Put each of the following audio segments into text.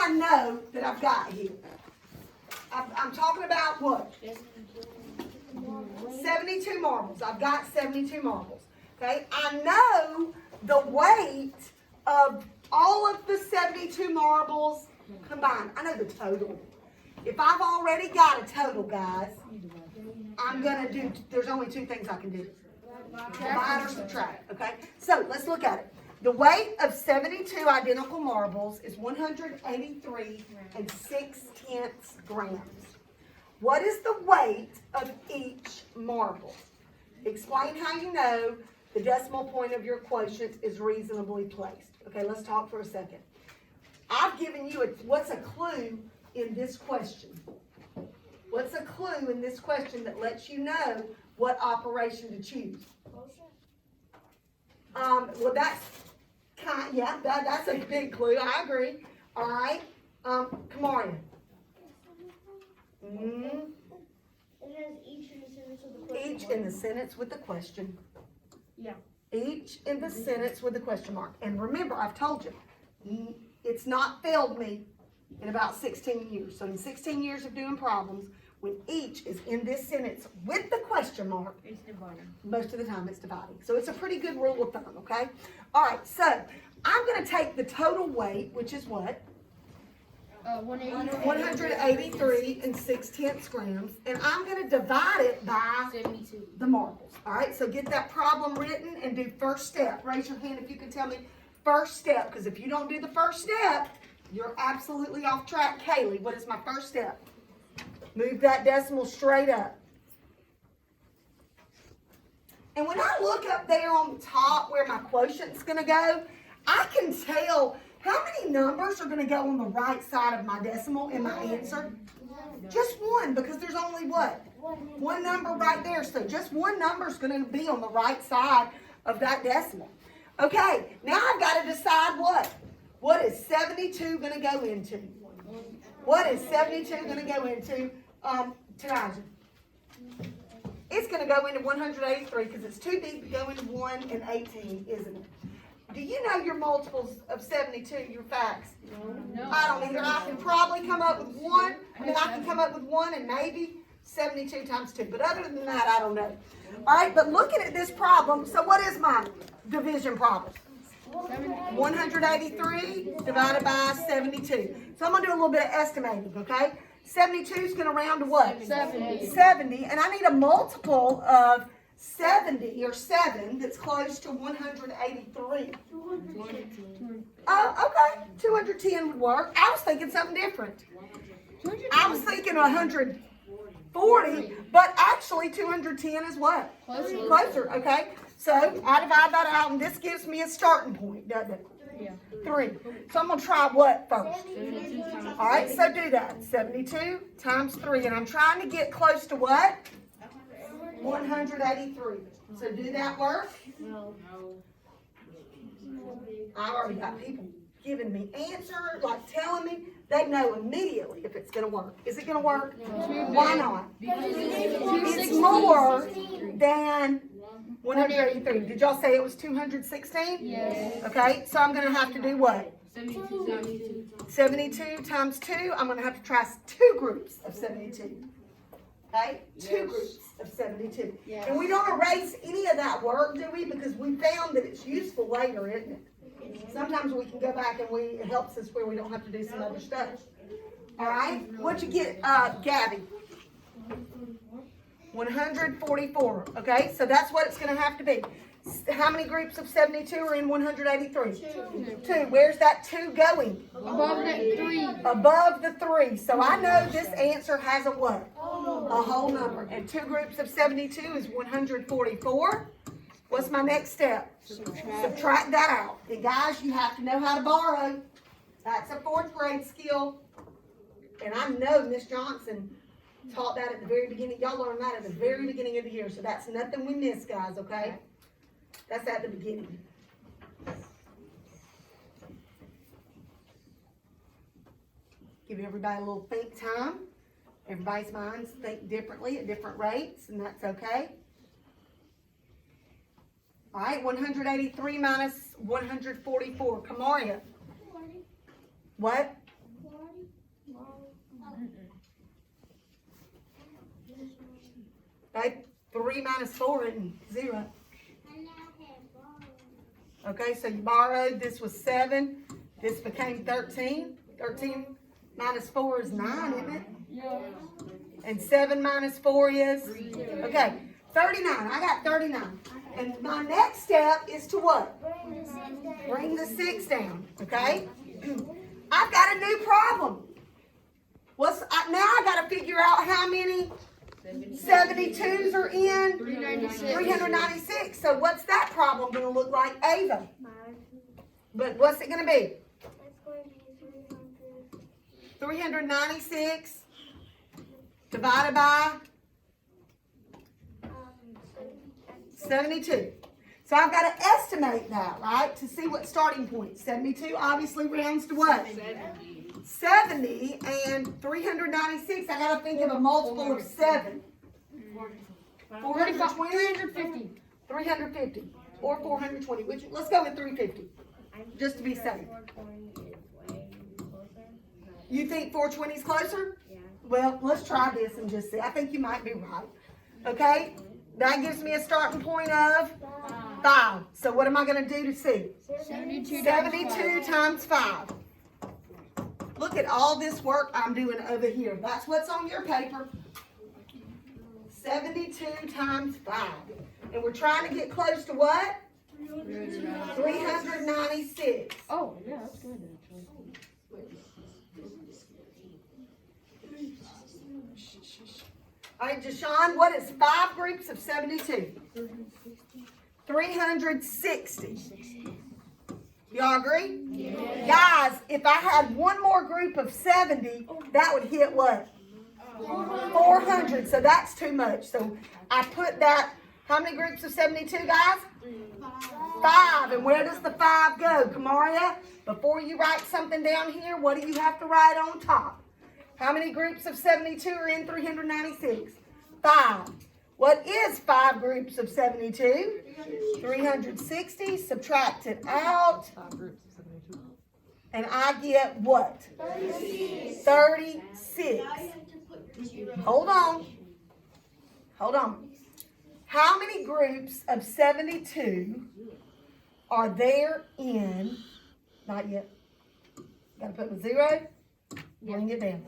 I know that I've got here? I'm talking about what? 72 marbles. I've got 72 marbles. Okay, I know the weight of all of the 72 marbles combined. I know the total. If I've already got a total, guys, I'm going to do, there's only two things I can do. Divide or subtract, okay? So let's look at it. The weight of 72 identical marbles is 183 and 6/10 grams. What is the weight of each marble? Explain how you know the decimal point of your quotient is reasonably placed. Okay, let's talk for a second. I've given you what's a clue in this question? What's a clue in this question that lets you know what operation to choose? Well, that's that's a big clue. I agree. All right, Kamaria. It has each in the sentence with the question Each in the sentence with the question. Yeah. Each in the sentence with the question mark. And remember, I've told you, it's not failed me in about 16 years. So in 16 years of doing problems, when each is in this sentence with the question mark, It's dividing. most of the time it's dividing. So it's a pretty good rule of thumb, okay? All right, so I'm going to take the total weight, which is what? 183 and 6/10 grams, and I'm going to divide it by 72. the marbles. All right, so get that problem written and do first step. Raise your hand if you can tell me first step, because if you don't do the first step, you're absolutely off track. Kaylee, what is my first step? Move that decimal straight up. And when I look up there on the top where my quotient's going to go, I can tell how many numbers are going to go on the right side of my decimal in my answer. Just one, because there's only what? One number right there. So just one number is going to be on the right side of that decimal. Okay, now I've got to decide what? What is 72 going to go into? What is 72 going to go into? Tanaja. It's going to go into 183 because it's too deep to go into 1 and 18, isn't it? Do you know your multiples of 72, your facts? No. I don't either. I can probably come up with one. I can come up with one and maybe 72 times 2. But other than that, I don't know. All right, but looking at this problem, so what is my division problem? 183 divided by 72. So I'm going to do a little bit of estimating, okay? 72 is going to round to what? 70. And I need a multiple of 70 or 7 that's close to 183. Oh, okay. 210 would work. I was thinking something different. I was thinking 140, but actually 210 is what? Closer, okay? So I divide that out, and this gives me a starting point, doesn't it? Yeah. 3. So I'm going to try what first? All right, so do that. 72 times 3, and I'm trying to get close to what? 183. So do that work? No. I've already got people giving me answers, like telling me they know immediately if it's going to work. Is it going to work? Why not? It's more than 183. Did y'all say it was 216? Yes. Okay, so I'm going to have to do what? 72. 72 times 2. I'm going to have to try 2 groups of 72. Okay? 2 groups of 72. Yes. And we don't erase any of that work, do we? Because we found that it's useful later, isn't it? Sometimes we can go back and it helps us where we don't have to do some other stuff. All right? What'd you get, Gabby? 144. Okay? So that's what it's going to have to be. How many groups of 72 are in 183? 2. Where's that 2 going? Above that 3. Above the 3. So I know this answer has a what? A whole number. And 2 groups of 72 is 144. What's my next step? Subtract that out. And guys, you have to know how to borrow. That's a 4th grade skill. And I know Miss Johnson taught that at the very beginning. Y'all learned that at the very beginning of the year. So that's nothing we miss, guys, okay? That's at the beginning. Give everybody a little think time. Everybody's minds think differently at different rates, and that's okay. All right, 183 minus 144. Kamaria. What? Okay, 3 minus 4 and 0. Okay, so you borrowed, this was 7, this became 13. 13 minus 4 is 9, isn't it? Yeah. And 7 minus 4 is? Okay, 39. I got 39. And my next step is to what? Bring the 6 down, okay? I've got a new problem. Now I got to figure out how many 72s are in 396. So what's that problem going to look like, Ava? But what's it going to be? That's going to be 396 divided by 72. So I've got to estimate that, right, to see what starting point. 72 obviously rounds to what? 70 and 396. I got to think of a multiple of 7. 420? 350. 350 or 420. Let's go with 350, just to be safe. You think 420 is closer? Yeah. Well, let's try this and just see. I think you might be right. Okay? That gives me a starting point of 5. So what am I going to do to see? 72 times 5. Look at all this work I'm doing over here. That's what's on your paper. 72 times 5. And we're trying to get close to what? 396. Oh, yeah, that's good actually. All right, Jashawn, what is 5 groups of 72? 360. Y'all agree? Yeah. Guys, if I had one more group of 70, that would hit what? 400. So that's too much. So I put that, how many groups of 72, guys? 5. And where does the 5 go? Kamaria, before you write something down here, what do you have to write on top? How many groups of 72 are in 396? 5. What is 5 groups of 72? 360. Subtract it out. And I get what? 36. Hold on. Hold on. How many groups of 72 are there in? Not yet. Got to put the 0. Bring it down.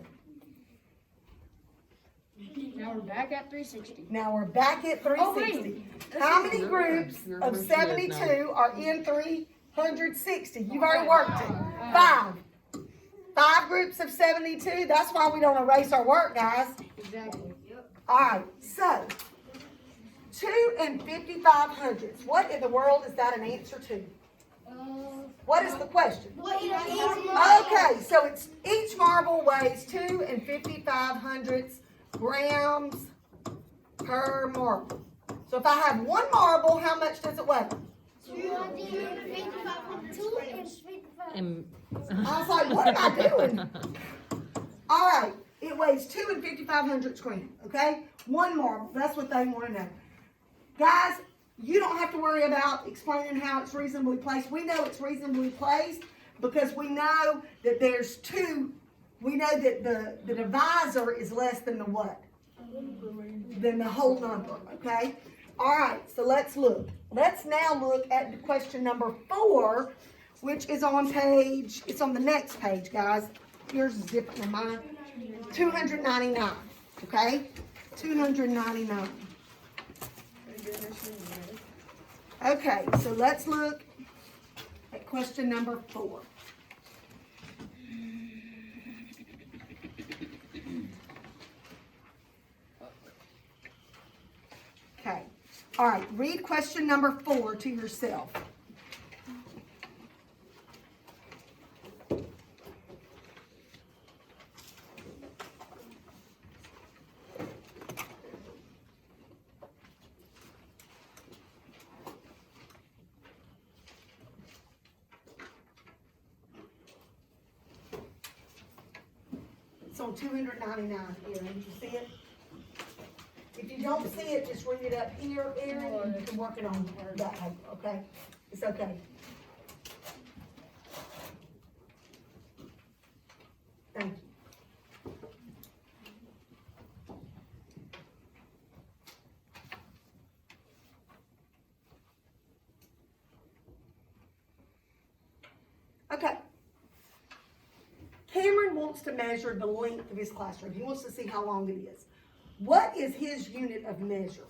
Now we're back at 360. Now we're back at 360. How many groups of 72 are in 360? You've already worked it. 5. 5 groups of 72. That's why we don't erase our work, guys. Exactly. All right, so 2 and 5500ths. What in the world is that an answer to? What is the question? Okay, so it's each marble weighs 2 and 5500ths grams per marble. So if I have one marble, how much does it weigh? 255. I was like, what am I doing? All right, it weighs 2 and 5500ths grams, okay? One marble, that's what they want to know. Guys, you don't have to worry about explaining how it's reasonably placed. We know it's reasonably placed because we know that there's 2. We know that the divisor is less than the what? Than the whole number, okay? All right, so let's look. Let's now look at question number 4, which is on page, it's on the next page, guys. Yours is different than mine. 299, okay? 299. Okay, so let's look at question number 4. Okay, all right, read question number 4 to yourself. It's on 299 here. Did you see it? If you don't see it, just read it up here, Aaron, and you can work it on that paper, okay? It's okay. Thank you. wants to measure the length of his classroom. He wants to see how long it is. What is his unit of measure?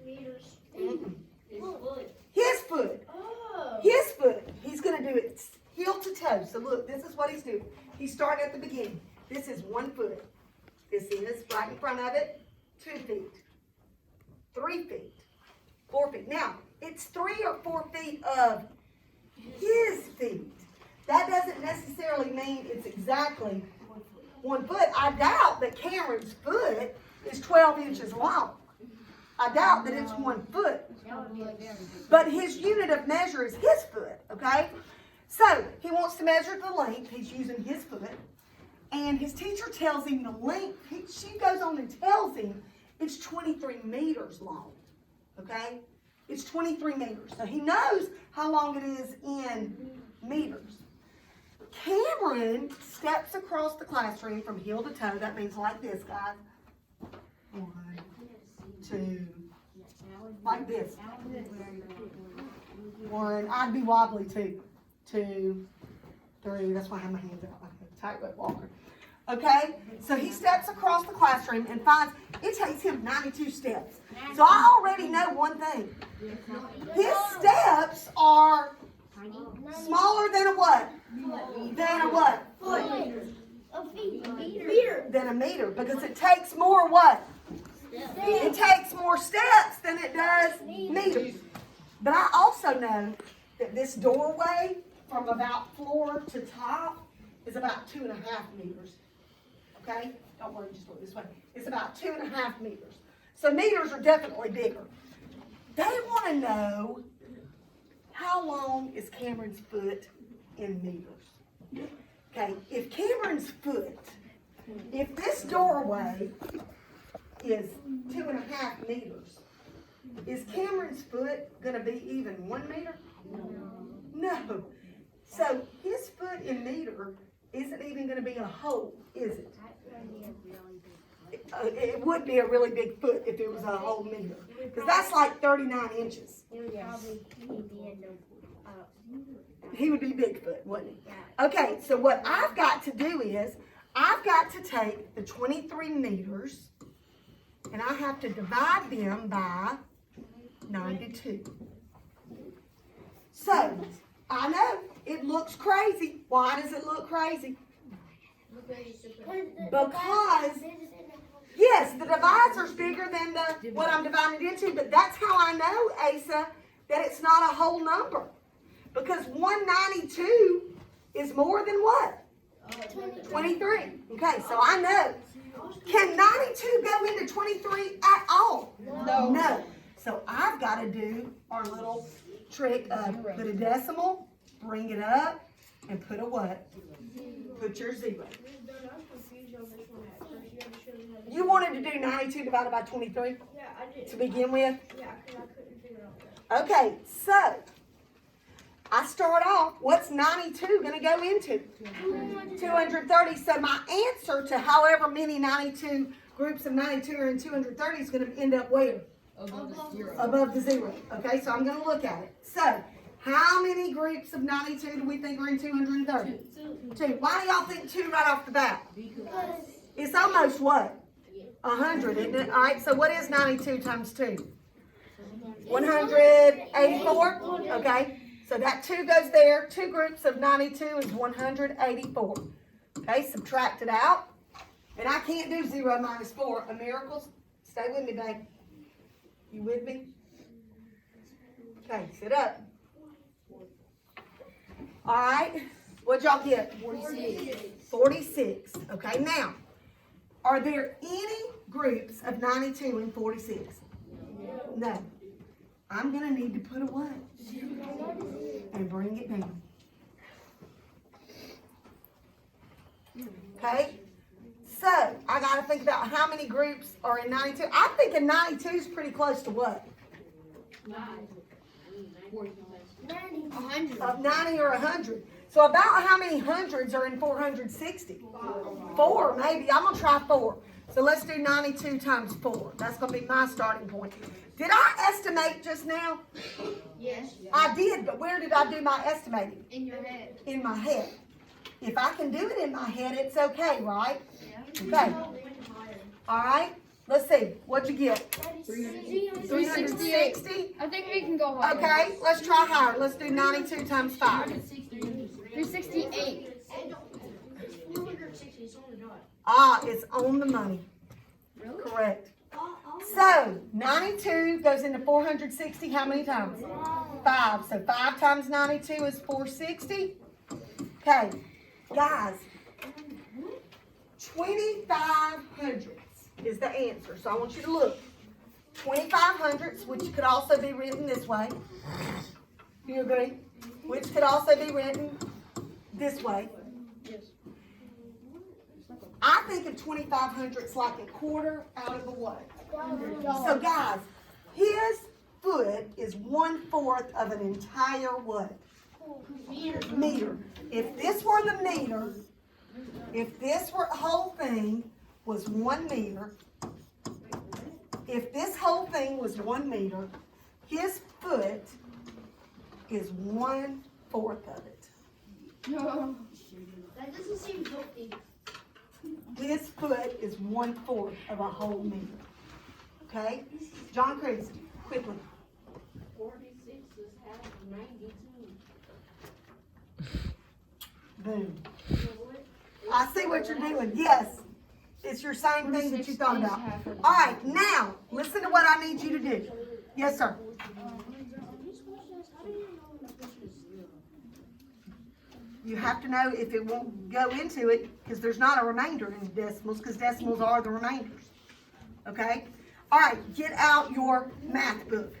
Meters. Mm-mm. Foot. His foot. Oh. His foot. He's going to do it heel to toe. So look, this is what he's doing. He's starting at the beginning. This is 1 foot. This is right in front of it. 2 feet. 3 feet. 4 feet. Now, it's 3 or 4 feet of his feet. That doesn't necessarily mean it's exactly 1 foot. I doubt that Cameron's foot is 12 inches long. I doubt that it's 1 foot. But his unit of measure is his foot, okay? So, he wants to measure the length. He's using his foot. And his teacher tells him the length. She goes on and tells him it's 23 meters long, okay? It's 23 meters. So, he knows how long it is in meters. Cameron steps across the classroom from heel to toe. That means like this, guys. 1, 2, like this. 1, I'd be wobbly too. 2, 3, that's why I have my hands out like a tightrope walker. Okay, so he steps across the classroom and finds it takes him 92 steps. So I already know one thing. His steps are smaller than a what? Than a what? A feet. A meter. Than a meter, because it takes more what? It takes more steps than it does meters. But I also know that this doorway from about floor to top is about 2.5 meters. Okay? Don't worry, just look this way. It's about 2.5 meters. So meters are definitely bigger. They want to know how long is Cameron's foot in meters. Okay, if Cameron's foot, if this doorway is 2.5 meters, is Cameron's foot going to be even 1 meter? No. So his foot in meter isn't even going to be a whole, is it? It would be a really big foot if it was a whole meter, because that's like 39 inches. He would be Bigfoot, wouldn't he? Okay, so what I've got to do is, I've got to take the 23 meters, and I have to divide them by 92. So, I know, it looks crazy. Why does it look crazy? Because, yes, the divisor's bigger than what I'm dividing it into, but that's how I know, Asa, that it's not a whole number. Because 192 is more than what? 23. Okay, so I know. Can 92 go into 23 at all? No. So I've got to do our little trick of put a decimal, bring it up, and put a what? Put your 0. You wanted to do 92 divided by 23 Yeah, I did. to begin with? Yeah, because I couldn't figure it out. Okay, so I start off, what's 92 going to go into? 230. So my answer to however many 92 groups of 92 are in 230 is going to end up where? Above the 0. Okay, so I'm going to look at it. So, how many groups of 92 do we think are in 230? 2. Why do y'all think 2 right off the bat? It's almost what? 100, isn't it? All right, so what is 92 times 2? 184? Okay. So that 2 goes there. 2 groups of 92 is 184. Okay, subtract it out. And I can't do 0 minus 4. A miracle. Stay with me, babe. You with me? Okay, sit up. All right. What'd y'all get? 46. Okay, now, are there any groups of 92 and 46? No. I'm going to need to put a 1 and bring it down. Okay? So, I got to think about how many groups are in 92. I'm thinking 92 is pretty close to what? 100. Of 90 or 100. So, about how many hundreds are in 460? 4, maybe. I'm going to try 4. So, let's do 92 times 4. That's going to be my starting point. Did I estimate just now? Yes. I did, but where did I do my estimating? In your head. In my head. If I can do it in my head, it's okay, right? Okay. All right. Let's see. What'd you get? 360. I think we can go higher. Okay. Let's try higher. Let's do 92 times 5. 368. Ah, it's on the money. Correct. So 92 goes into 460. How many times? 5. So 5 times 92 is 460. Okay, guys. 2,500 is the answer. So I want you to look. 2,500, which could also be written this way. Do you agree? Which could also be written this way. I think of 2,500 like a quarter out of a what? So guys, his foot is 1/4 of an entire what? Meter. If this were the meter, if this whole thing was 1 meter, if this whole thing was 1 meter, his foot is 1/4 of it. No. That doesn't seem healthy. His foot is 1/4 of a whole meter. Okay? John Creasy, quickly. 46 is half of 92. Boom. I see what you're doing. Yes. It's your same thing that you thought about. All right, now, listen to what I need you to do. Yes, sir. You have to know if it won't go into it, because there's not a remainder in decimals, because decimals are the remainders. Okay? All right, get out your math book.